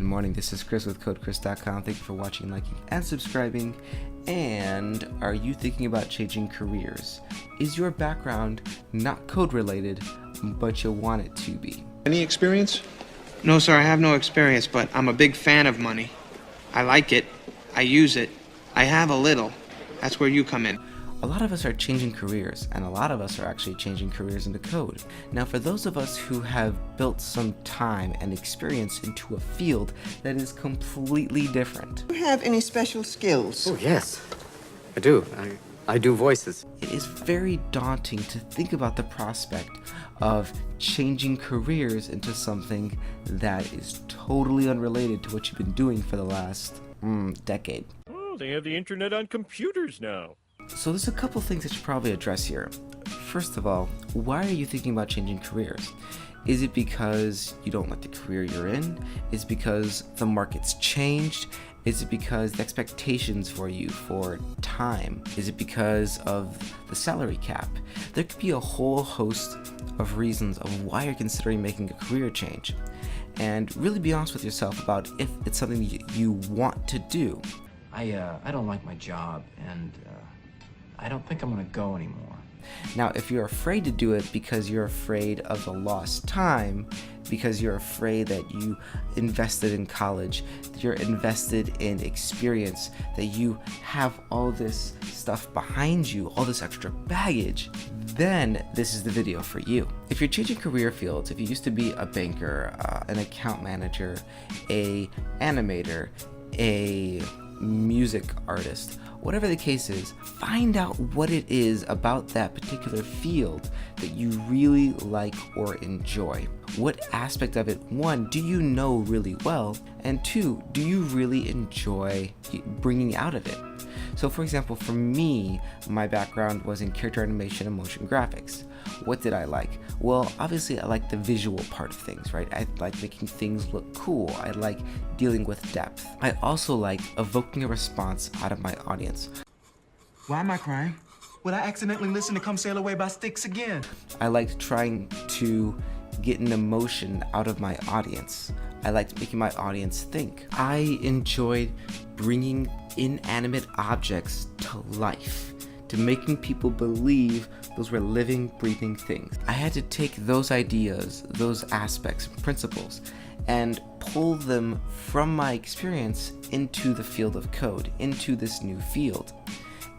morning. This is Chris with CodeChris.com. Thank you for watching, liking, and subscribing. And are you thinking about changing careers? Is your background not code related, but you want it to be? Any experience? No, sir, I have no experience, but I'm a big fan of money. I like it. I use it. I have a little. That's where you come in. A lot of us are changing careers, and a lot of us are actually changing careers into code. Now, for those of us who have built some time and experience into a field that is completely different. Do you have any special skills? Oh, yes. I do. I do voices. It is very daunting to think about the prospect of changing careers into something that is totally unrelated to what you've been doing for the last decade. Oh, they have the internet on computers now. So there's a couple things that you probably address here. First of all, why are you thinking about changing careers? Is it because you don't like the career you're in? Is it because the market's changed? Is it because the expectations for you for time? Is it because of the salary cap? There could be a whole host of reasons of why you're considering making a career change. And really be honest with yourself about if it's something you want to do. I don't like my job, and I don't think I'm gonna go anymore. Now, if you're afraid to do it because you're afraid of the lost time, because you're afraid that you invested in college, that you're invested in experience, that you have all this stuff behind you, all this extra baggage, then this is the video for you. If you're changing career fields, if you used to be a banker, an account manager, a animator, a music artist, whatever the case is, find out what it is about that particular field that you really like or enjoy. What aspect of it, one, do you know really well? And two, do you really enjoy bringing out of it? So for example, for me, my background was in character animation and motion graphics. What did I like? Well, obviously I like the visual part of things, right? I like making things look cool. I like dealing with depth. I also like evoking a response out of my audience. Why am I crying? Would I accidentally listen to Come Sail Away by Styx again? I liked trying to get an emotion out of my audience. I liked making my audience think. I enjoyed bringing inanimate objects to life, to making people believe those were living, breathing things. I had to take those ideas, those aspects, principles, and pull them from my experience into the field of code, into this new field.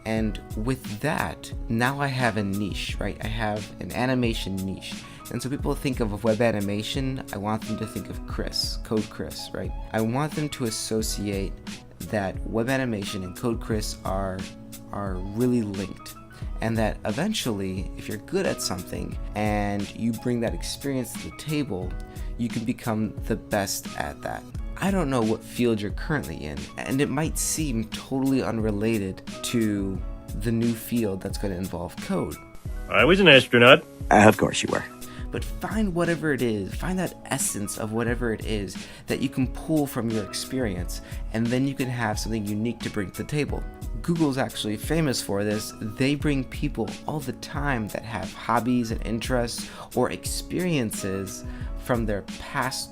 And with that, now I have a niche, right? I have an animation niche. And so people think of web animation, I want them to think of Chris, Code Chris, right? I want them to associate that web animation and Code Chris are really linked. And that eventually, if you're good at something and you bring that experience to the table, you can become the best at that. I don't know what field you're currently in, and it might seem totally unrelated to the new field that's going to involve code. I was an astronaut. Of course you were. But find whatever it is, find that essence of whatever it is that you can pull from your experience, and then you can have something unique to bring to the table. Google's actually famous for this. They bring people all the time that have hobbies and interests or experiences from their past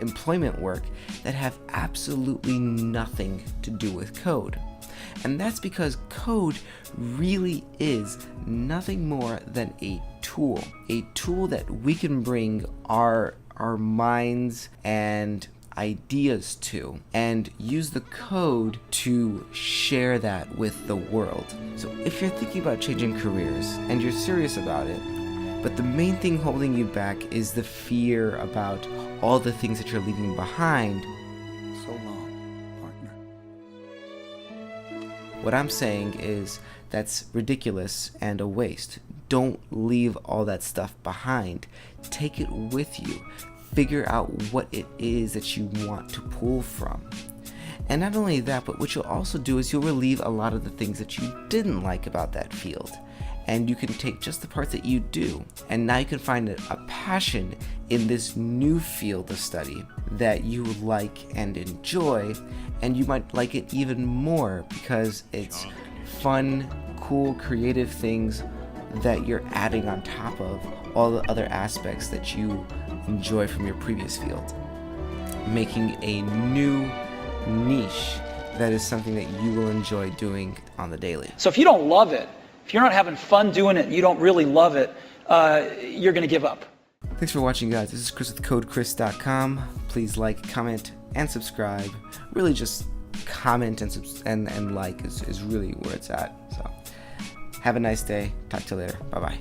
employment work that have absolutely nothing to do with code. And that's because code really is nothing more than a tool that we can bring our minds and ideas to and use the code to share that with the world. So if you're thinking about changing careers and you're serious about it, but the main thing holding you back is the fear about all the things that you're leaving behind, So long, partner. what I'm saying is that's ridiculous and a waste. Don't leave all that stuff behind. Take it with you. Figure out what it is that you want to pull from. And not only that, but what you'll also do is you'll relieve a lot of the things that you didn't like about that field. And you can take just the parts that you do, and now you can find a passion in this new field of study that you like and enjoy, and you might like it even more because it's fun, cool, creative things that you're adding on top of all the other aspects that you enjoy from your previous field. making a new niche that is something that you will enjoy doing on the daily. So if you don't love it, if you're not having fun doing it, you don't really love it, you're going to give up. Thanks for watching, guys. This is Chris with CodeChris.com. Please like, comment, and subscribe. Really just comment and like is really where it's at. So have a nice day. Talk to you later. Bye-bye.